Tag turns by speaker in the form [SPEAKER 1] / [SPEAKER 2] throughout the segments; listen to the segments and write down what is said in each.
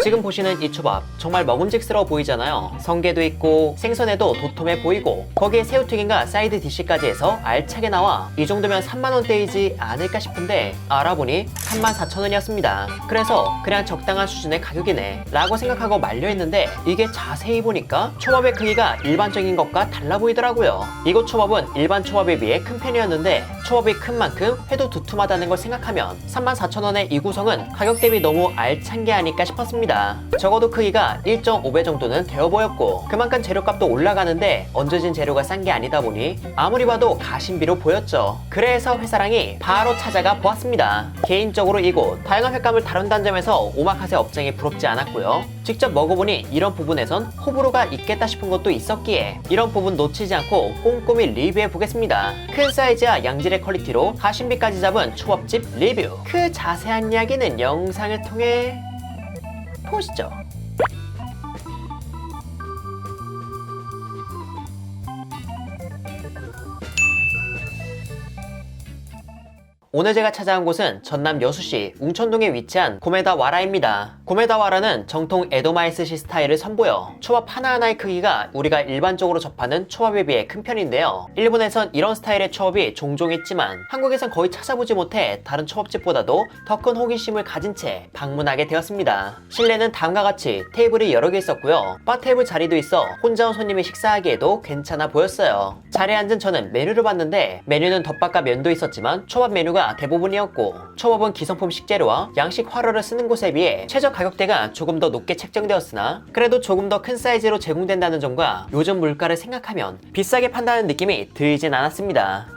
[SPEAKER 1] 지금 보시는 이 초밥 정말 먹음직스러워 보이잖아요. 성게도 있고 생선에도 도톰해 보이고 거기에 새우튀김과 사이드 디시까지 해서 알차게 나와 이 정도면 3만원대이지 않을까 싶은데 알아보니 34,000원이었습니다. 그래서 그냥 적당한 수준의 가격이네 라고 생각하고 만려했는데 이게 자세히 보니까 초밥의 크기가 일반적인 것과 달라 보이더라고요. 이곳 초밥은 일반 초밥에 비해 큰 편이었는데 초밥이 큰 만큼 회도 두툼하다는 걸 생각하면 34,000원의 이 구성은 가격 대비 너무 알찬 게 아닐까 싶었습니다. 적어도 크기가 1.5배 정도는 되어 보였고 그만큼 재료값도 올라가는데 얹어진 재료가 싼 게 아니다 보니 아무리 봐도 가심비로 보였죠. 그래서 회사랑이 바로 찾아가 보았습니다. 개인적으로 이곳 다양한 횟감을 다룬다는 점에서 오마카세 업장이 부럽지 않았고요. 직접 먹어보니 이런 부분에선 호불호가 있겠다 싶은 것도 있었기에 이런 부분 놓치지 않고 꼼꼼히 리뷰해 보겠습니다. 큰 사이즈와 양질의 퀄리티로 가심비까지 잡은 초밥집 리뷰. 그 자세한 이야기는 영상을 통해 보시죠. 오늘 제가 찾아온 곳은 전남 여수시 웅천동에 위치한 고메다와라입니다. 고메다와라는 정통 에도마이스시 스타일을 선보여 초밥 하나하나의 크기가 우리가 일반적으로 접하는 초밥에 비해 큰 편인데요. 일본에선 이런 스타일의 초밥이 종종 있지만 한국에선 거의 찾아보지 못해 다른 초밥집보다도 더 큰 호기심을 가진 채 방문하게 되었습니다. 실내는 다음과 같이 테이블이 여러 개 있었고요. 바 테이블 자리도 있어 혼자 온 손님이 식사하기에도 괜찮아 보였어요. 자리에 앉은 저는 메뉴를 봤는데 메뉴는 덮밥과 면도 있었지만 초밥 메뉴가 대부분이었고 초밥은 기성품 식재료와 양식 화로를 쓰는 곳에 비해 최저 가격대가 조금 더 높게 책정되었으나 그래도 조금 더 큰 사이즈로 제공된다는 점과 요즘 물가를 생각하면 비싸게 판다는 느낌이 들진 않았습니다.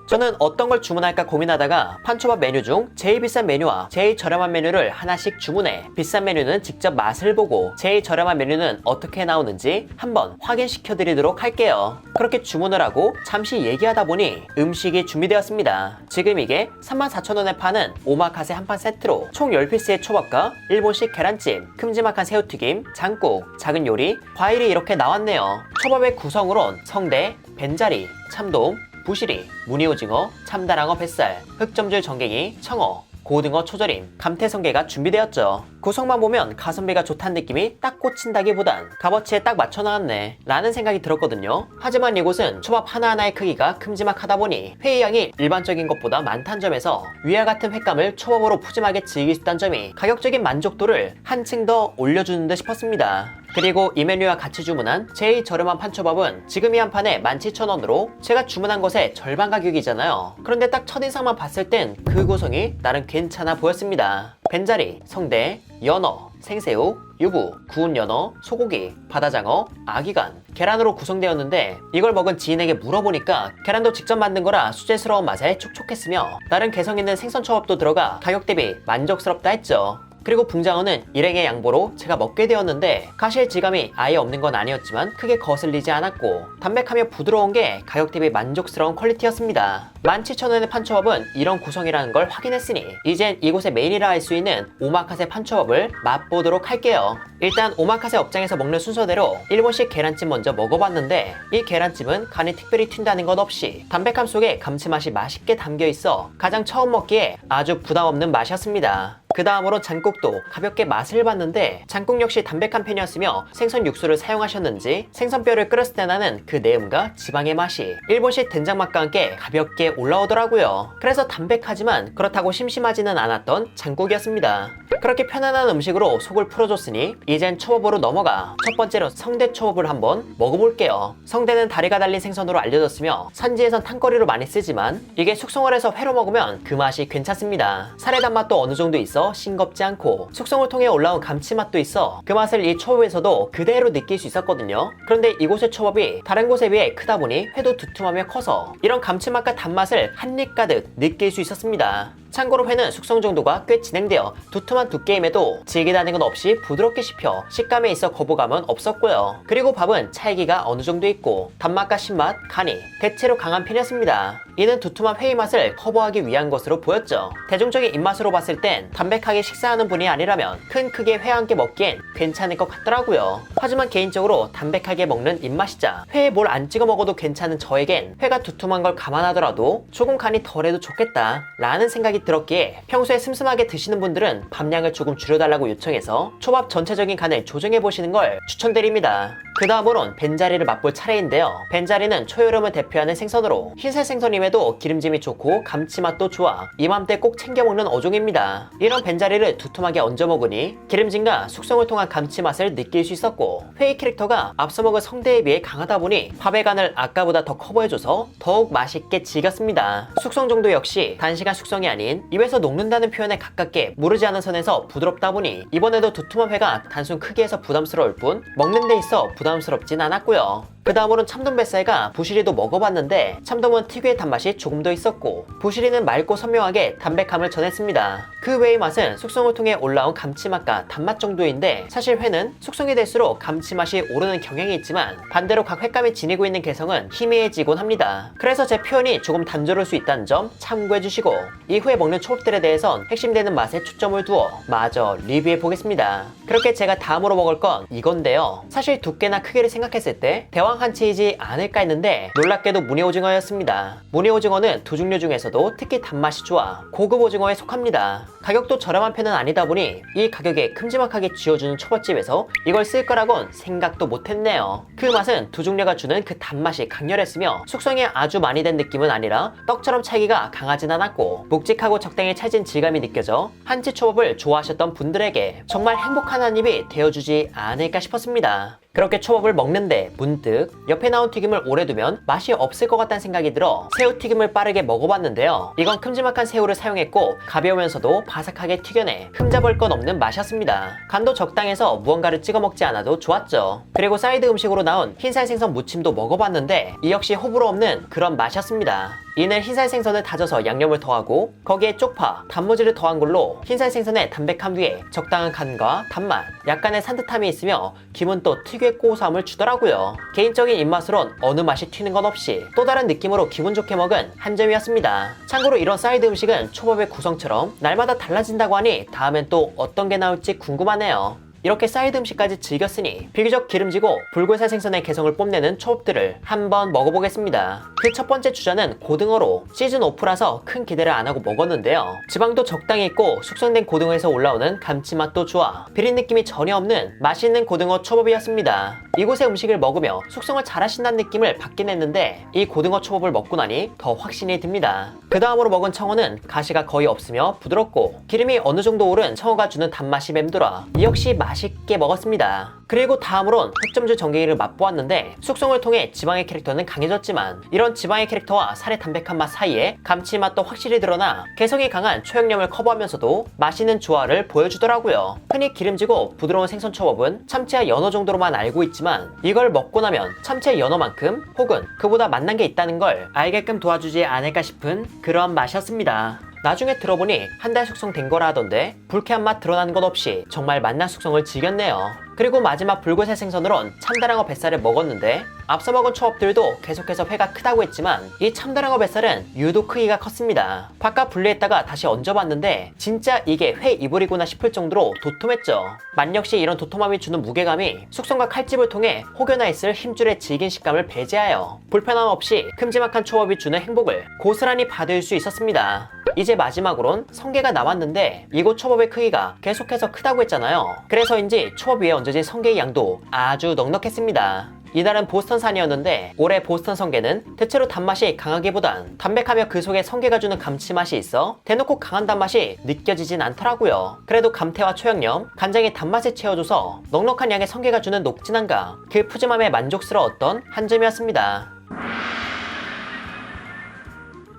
[SPEAKER 1] 저는 어떤 걸 주문할까 고민하다가 판초밥 메뉴 중 제일 비싼 메뉴와 제일 저렴한 메뉴를 하나씩 주문해 비싼 메뉴는 직접 맛을 보고 제일 저렴한 메뉴는 어떻게 나오는지 한번 확인시켜 드리도록 할게요. 그렇게 주문을 하고 잠시 얘기하다 보니 음식이 준비되었습니다. 지금 이게 34,000원에 파는 오마카세 한판 세트로 총 10피스의 초밥과 일본식 계란찜, 큼지막한 새우튀김, 장국, 작은 요리, 과일이 이렇게 나왔네요. 초밥의 구성으론 성대, 벤자리, 참돔, 부시리, 무늬오징어, 참다랑어 뱃살, 흑점줄 전갱이, 청어, 고등어 초절임, 감태성게가 준비되었죠. 구성만 보면 가성비가 좋다는 느낌이 딱 꽂힌다기보단 값어치에 딱 맞춰 나왔네 라는 생각이 들었거든요. 하지만 이곳은 초밥 하나하나의 크기가 큼지막하다 보니 회의량이 일반적인 것보다 많다는 점에서 위와 같은 횟감을 초밥으로 푸짐하게 즐길 수 있다는 점이 가격적인 만족도를 한층 더 올려주는 듯 싶었습니다. 그리고 이 메뉴와 같이 주문한 제일 저렴한 판초밥은 지금 이 한 판에 17,000원으로 제가 주문한 것의 절반 가격이잖아요. 그런데 딱 첫인상만 봤을 땐 그 구성이 나름 괜찮아 보였습니다. 벤자리, 성대, 연어, 생새우, 유부, 구운 연어, 소고기, 바다장어, 아기간, 계란으로 구성되었는데 이걸 먹은 지인에게 물어보니까 계란도 직접 만든 거라 수제스러운 맛에 촉촉했으며 나름 개성있는 생선초밥도 들어가 가격 대비 만족스럽다 했죠. 그리고 붕장어는 일행의 양보로 제가 먹게 되었는데 가시의 질감이 아예 없는 건 아니었지만 크게 거슬리지 않았고 담백하며 부드러운 게 가격 대비 만족스러운 퀄리티였습니다. 17,000원의 판초밥은 이런 구성이라는 걸 확인했으니 이젠 이곳의 메인이라 할 수 있는 오마카세 판초밥을 맛보도록 할게요. 일단 오마카세 업장에서 먹는 순서대로 일본식 계란찜 먼저 먹어봤는데 이 계란찜은 간이 특별히 튄다는 것 없이 담백함 속에 감칠맛이 맛있게 담겨있어 가장 처음 먹기에 아주 부담없는 맛이었습니다. 그 다음으로 장국도 가볍게 맛을 봤는데 장국 역시 담백한 편이었으며 생선 육수를 사용하셨는지 생선뼈를 끓였을 때 나는 그 내음과 지방의 맛이 일본식 된장 맛과 함께 가볍게 올라오더라고요. 그래서 담백하지만 그렇다고 심심하지는 않았던 장국이었습니다. 그렇게 편안한 음식으로 속을 풀어줬으니 이젠 초밥으로 넘어가 첫 번째로 성대 초밥을 한번 먹어볼게요. 성대는 다리가 달린 생선으로 알려졌으며 산지에선 탕거리로 많이 쓰지만 이게 숙성을 해서 회로 먹으면 그 맛이 괜찮습니다. 살의 단맛도 어느 정도 있어 싱겁지 않고 숙성을 통해 올라온 감칠맛도 있어 그 맛을 이 초밥에서도 그대로 느낄 수 있었거든요. 그런데 이곳의 초밥이 다른 곳에 비해 크다 보니 회도 두툼하며 커서 이런 감칠맛과 단맛을 한입 가득 느낄 수 있었습니다. 참고로 회는 숙성 정도가 꽤 진행되어 두툼한 두께임에도 질기다는 건 없이 부드럽게 씹혀 식감에 있어 거부감은 없었고요. 그리고 밥은 찰기가 어느 정도 있고 단맛과 신맛, 간이 대체로 강한 편이었습니다. 이는 두툼한 회의 맛을 커버하기 위한 것으로 보였죠. 대중적인 입맛으로 봤을 땐 담백하게 식사하는 분이 아니라면 큰 크기의 회 한 개 먹기엔 괜찮을 것 같더라고요. 하지만 개인적으로 담백하게 먹는 입맛이자 회에 뭘 안 찍어 먹어도 괜찮은 저에겐 회가 두툼한 걸 감안하더라도 조금 간이 덜해도 좋겠다 라는 생각이 들었기에 평소에 슴슴하게 드시는 분들은 밥량을 조금 줄여달라고 요청해서 초밥 전체적인 간을 조정해보시는 걸 추천드립니다. 그 다음으론 벤자리를 맛볼 차례인데요. 벤자리는 초여름을 대표하는 생선으로 흰살 생선임에도 기름짐이 좋고 감칠맛도 좋아 이맘때 꼭 챙겨 먹는 어종입니다. 이런 벤자리를 두툼하게 얹어 먹으니 기름짐과 숙성을 통한 감칠맛을 느낄 수 있었고 회의 캐릭터가 앞서 먹은 성대에 비해 강하다 보니 밥의 간을 아까보다 더 커버해줘서 더욱 맛있게 즐겼습니다. 숙성 정도 역시 단시간 숙성이 아닌 입에서 녹는다는 표현에 가깝게 무르지 않은 선에서 부드럽다 보니 이번에도 두툼한 회가 단순 크기에서 부담스러울 뿐 먹는 데 있어 부담스럽진 않았고요. 그 다음으로는 참돔 뱃살과 부시리도 먹어봤는데 참돔은 특유의 단맛이 조금 더 있었고 부시리는 맑고 선명하게 담백함을 전했습니다. 그 외의 맛은 숙성을 통해 올라온 감칠맛과 단맛 정도인데 사실 회는 숙성이 될수록 감칠맛이 오르는 경향이 있지만 반대로 각 횟감이 지니고 있는 개성은 희미해지곤 합니다. 그래서 제 표현이 조금 단조로울 수 있다는 점 참고해주시고 이후에 먹는 초밥들에 대해선 핵심되는 맛에 초점을 두어 마저 리뷰해보겠습니다. 그렇게 제가 다음으로 먹을 건 이건데요. 사실 두께나 크기를 생각했을 때 대왕 한치이지 않을까 했는데 놀랍게도 무늬오징어였습니다. 무늬오징어는 두 종류 중에서도 특히 단맛이 좋아 고급 오징어에 속합니다. 가격도 저렴한 편은 아니다 보니 이 가격에 큼지막하게 쥐어주는 초밥집에서 이걸 쓸 거라곤 생각도 못했네요. 그 맛은 두 종류가 주는 그 단맛이 강렬했으며 숙성이 아주 많이 된 느낌은 아니라 떡처럼 찰기가 강하진 않았고 묵직하고 적당히 찰진 질감이 느껴져 한치 초밥을 좋아하셨던 분들에게 정말 행복한 한 입이 되어주지 않을까 싶었습니다. 그렇게 초밥을 먹는데 문득 옆에 나온 튀김을 오래 두면 맛이 없을 것 같다는 생각이 들어 새우튀김을 빠르게 먹어봤는데요. 이건 큼지막한 새우를 사용했고 가벼우면서도 바삭하게 튀겨내 흠잡을 건 없는 맛이었습니다. 간도 적당해서 무언가를 찍어 먹지 않아도 좋았죠. 그리고 사이드 음식으로 나온 흰살 생선 무침도 먹어봤는데 이 역시 호불호 없는 그런 맛이었습니다. 이는 흰살 생선을 다져서 양념을 더하고 거기에 쪽파, 단무지를 더한 걸로 흰살 생선의 담백함 위에 적당한 간과 단맛, 약간의 산뜻함이 있으며 김은 또 특유의 고소함을 주더라고요. 개인적인 입맛으론 어느 맛이 튀는 건 없이 또 다른 느낌으로 기분 좋게 먹은 한 점이었습니다. 참고로 이런 사이드 음식은 초밥의 구성처럼 날마다 달라진다고 하니 다음엔 또 어떤 게 나올지 궁금하네요. 이렇게 사이드 음식까지 즐겼으니 비교적 기름지고 붉은살 생선의 개성을 뽐내는 초밥들을 한번 먹어보겠습니다. 그 첫 번째 주자는 고등어로 시즌 오프라서 큰 기대를 안 하고 먹었는데요. 지방도 적당히 있고 숙성된 고등어에서 올라오는 감칠맛도 좋아 비린 느낌이 전혀 없는 맛있는 고등어 초밥이었습니다. 이곳의 음식을 먹으며 숙성을 잘하신다는 느낌을 받긴 했는데 이 고등어 초밥을 먹고 나니 더 확신이 듭니다. 그 다음으로 먹은 청어는 가시가 거의 없으며 부드럽고 기름이 어느 정도 오른 청어가 주는 단맛이 맴돌아 이 역시 맛있게 먹었습니다. 그리고 다음으론 흑점주 전갱이를 맛보았는데 숙성을 통해 지방의 캐릭터는 강해졌지만 이런 지방의 캐릭터와 살의 담백한 맛 사이에 감칠맛도 확실히 드러나 개성이 강한 초양념을 커버하면서도 맛있는 조화를 보여주더라고요. 흔히 기름지고 부드러운 생선 초밥은 참치와 연어 정도로만 알고 있지만 이걸 먹고 나면 참치와 연어만큼 혹은 그보다 맛난 게 있다는 걸 알게끔 도와주지 않을까 싶은 그런 맛이었습니다. 나중에 들어보니 한 달 숙성된 거라 하던데 불쾌한 맛 드러나는 것 없이 정말 맛난 숙성을 즐겼네요. 그리고 마지막 붉은살 생선으론 참다랑어 뱃살을 먹었는데 앞서 먹은 초밥들도 계속해서 회가 크다고 했지만 이 참다랑어 뱃살은 유독 크기가 컸습니다. 바깥 분리했다가 다시 얹어봤는데 진짜 이게 회 이불이구나 싶을 정도로 도톰했죠. 만 역시 이런 도톰함이 주는 무게감이 숙성과 칼집을 통해 혹여나 있을 힘줄의 질긴 식감을 배제하여 불편함 없이 큼지막한 초밥이 주는 행복을 고스란히 받을 수 있었습니다. 이제 마지막으론 성게가 남았는데 이곳 초밥의 크기가 계속해서 크다고 했잖아요. 그래서인지 초밥 위에 얹어진 성게의 양도 아주 넉넉했습니다. 이날은 보스턴산이었는데 올해 보스턴 성게는 대체로 단맛이 강하기보단 담백하며 그 속에 성게가 주는 감칠맛이 있어 대놓고 강한 단맛이 느껴지진 않더라고요. 그래도 감태와 초양념, 간장이 단맛을 채워줘서 넉넉한 양의 성게가 주는 녹진함과 그 푸짐함에 만족스러웠던 한 점이었습니다.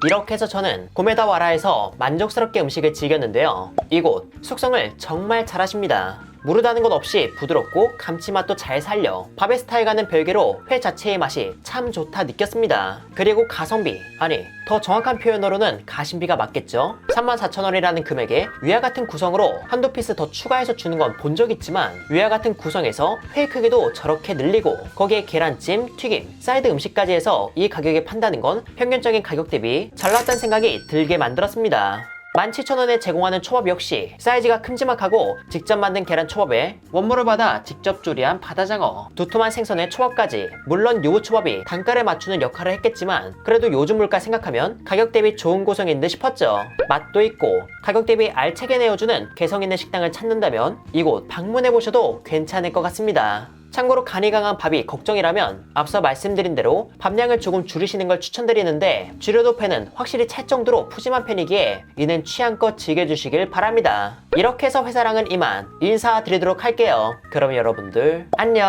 [SPEAKER 1] 이렇게 해서 저는 고메다와라에서 만족스럽게 음식을 즐겼는데요. 이곳 숙성을 정말 잘하십니다. 무르다는 것 없이 부드럽고 감칠맛도 잘 살려 밥의 스타일과는 별개로 회 자체의 맛이 참 좋다 느꼈습니다. 그리고 가성비, 아니 더 정확한 표현으로는 가심비가 맞겠죠. 34,000원이라는 금액에 위와 같은 구성으로 한두 피스 더 추가해서 주는 건 본 적 있지만 위와 같은 구성에서 회 크기도 저렇게 늘리고 거기에 계란찜, 튀김, 사이드 음식까지 해서 이 가격에 판다는 건 평균적인 가격 대비 잘 나왔다는 생각이 들게 만들었습니다. 17,000원에 제공하는 초밥 역시 사이즈가 큼지막하고 직접 만든 계란 초밥에 원물을 받아 직접 조리한 바다장어, 두툼한 생선의 초밥까지. 물론 요초밥이 단가를 맞추는 역할을 했겠지만 그래도 요즘 물가 생각하면 가격 대비 좋은 구성인 듯 싶었죠. 맛도 있고 가격 대비 알차게 내어주는 개성 있는 식당을 찾는다면 이곳 방문해보셔도 괜찮을 것 같습니다. 참고로 간이 강한 밥이 걱정이라면 앞서 말씀드린 대로 밥량을 조금 줄이시는 걸 추천드리는데 줄여도 회는 확실히 찰 정도로 푸짐한 편이기에 이는 취향껏 즐겨주시길 바랍니다. 이렇게 해서 회사랑은 이만 인사드리도록 할게요. 그럼 여러분들 안녕.